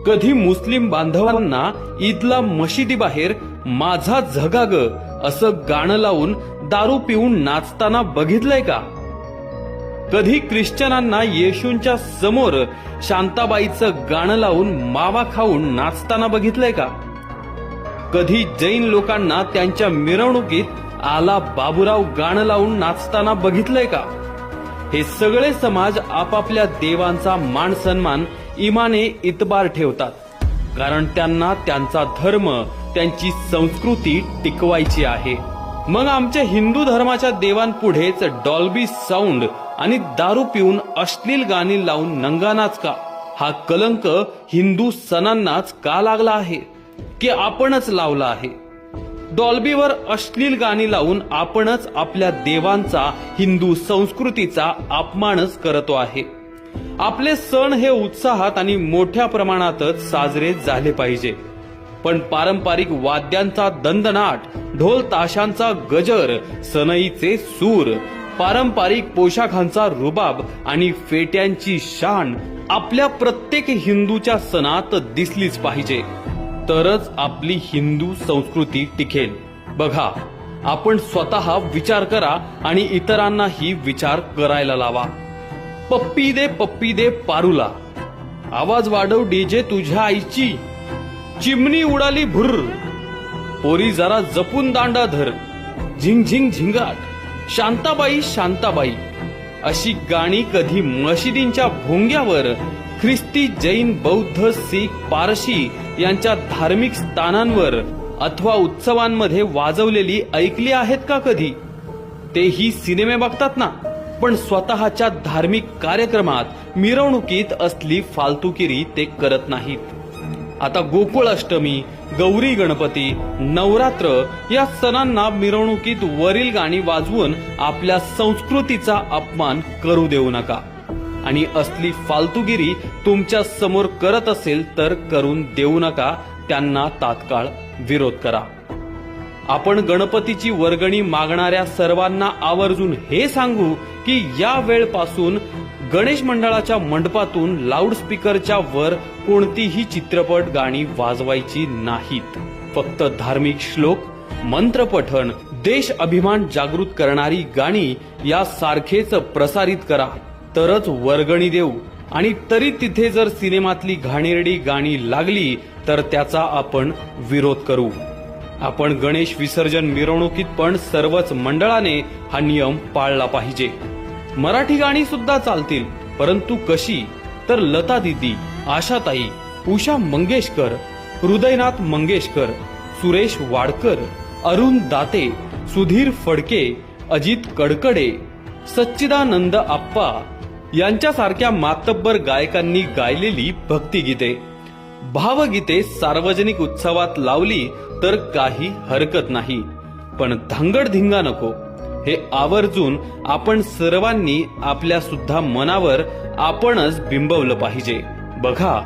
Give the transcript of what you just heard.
कधी मुस्लिम बांधवांना ईदला मशिदीबाहेर माझा झगाग असं गाणं लावून दारू पिऊन नाचताना बघितलंय का? कधी ख्रिश्चनांना येशूंच्या समोर शांताबाईचं गाणं लावून मावा खाऊन नाचताना बघितलंय का? कधी जैन लोकांना त्यांच्या मिरवणुकीत आला बाबूराव गाणं लावून नाचताना बघितलंय का? हे सगळे समाज आपापल्या देवांचा मान सन्मान इमाने इतबार ठेवतात, कारण त्यांना त्यांचा धर्म, त्यांची संस्कृती टिकवायची आहे. मग आमच्या हिंदू धर्माच्या देवांपुढेच डॉल्बी साऊंड आणि दारू पिऊन अश्लील गाणी लावून नंगानाच का? हा कलंक हिंदू सणांनाच का लागला आहे, की आपणच लावला आहे? डॉल्बीवर अश्लील गाणी लावून आपणच आपल्या देवांचा, हिंदू संस्कृतीचा अपमानच करतो आहे. आपले सण हे उत्साहात आणि मोठ्या प्रमाणातच साजरे झाले पाहिजे, पण पारंपरिक वाद्यांचा दणदणाट, ढोल ताशांचा गजर, सनईचे सूर, पारंपरिक पोशाखांचा रुबाब आणि फेट्यांची शान आपल्या प्रत्येक हिंदूच्या सणात दिसलीच पाहिजे, तरच आपली हिंदू संस्कृती टिकेल. बघा, आपण स्वतः विचार करा आणि इतरांनाही विचार करायला लावा. पप्पी दे पारूला, आवाज वाढव डीजे तुझ्या आईची, चिमणी उडाली भुर्र, पोरी जरा जपून दांडा धर, झिंग झिंग झिंगाट, शांताबाई शांताबाई अशी गाणी कधी मशिदींच्या भोंग्यावर, ख्रिस्ती, जैन, बौद्ध, सीख, पारशी यांच्या धार्मिक स्थानांवर अथवा उत्सवांमध्ये वाजवलेली ऐकली आहेत का कधी? तेही सिनेमे बघतात ना, पण स्वतःच्या धार्मिक कार्यक्रमात, मिरवणुकीत असली फालतुगिरी ते करत नाहीत. आता गोकुळ अष्टमी, गौरी गणपती, नवरात्र या सणांना मिरवणुकीत वरील गाणी वाजवून आपल्या संस्कृतीचा अपमान करू देऊ नका. आणि असली फालतुगिरी तुमच्या समोर करत असेल तर करून देऊ नका, त्यांना तात्काळ विरोध करा. आपण गणपतीची वर्गणी मागणाऱ्या सर्वांना आवर्जून हे सांगू की या वेळपासून गणेश मंडळाच्या मंडपातून लाऊडस्पीकरच्या वर कोणतीही चित्रपट गाणी वाजवायची नाहीत. फक्त धार्मिक श्लोक, मंत्रपठण, देश अभिमान जागृत करणारी गाणी यासारखेच प्रसारित करा, तरच वर्गणी देऊ. आणि तरी तिथे जर सिनेमातली घाणेरडी गाणी लागली तर त्याचा आपण विरोध करू. आपण गणेश विसर्जन मिरवणुकीत पण सर्वच मंडळाने हा नियम पाळला पाहिजे. मराठी गाणी सुद्धा चालतील, परंतु कशी? तर लता दीदी, आशाताई, उषा मंगेशकर, हृदयनाथ मंगेशकर, सुरेश वाडकर, अरुण दाते, सुधीर फडके, अजित कडकडे, सच्चिदानंद आप्पा यांच्यासारख्या मातब्बर गायकांनी गायलेली भक्तिगीते, भावगीते सार्वजनिक उत्सवात लावली तर काही हरकत नाही, पण धांगडधिंगा नको. हे आवर्जून आपण सर्वांनी आपल्या सुद्धा मनावर आपणच बिंबवलं पाहिजे. बघा,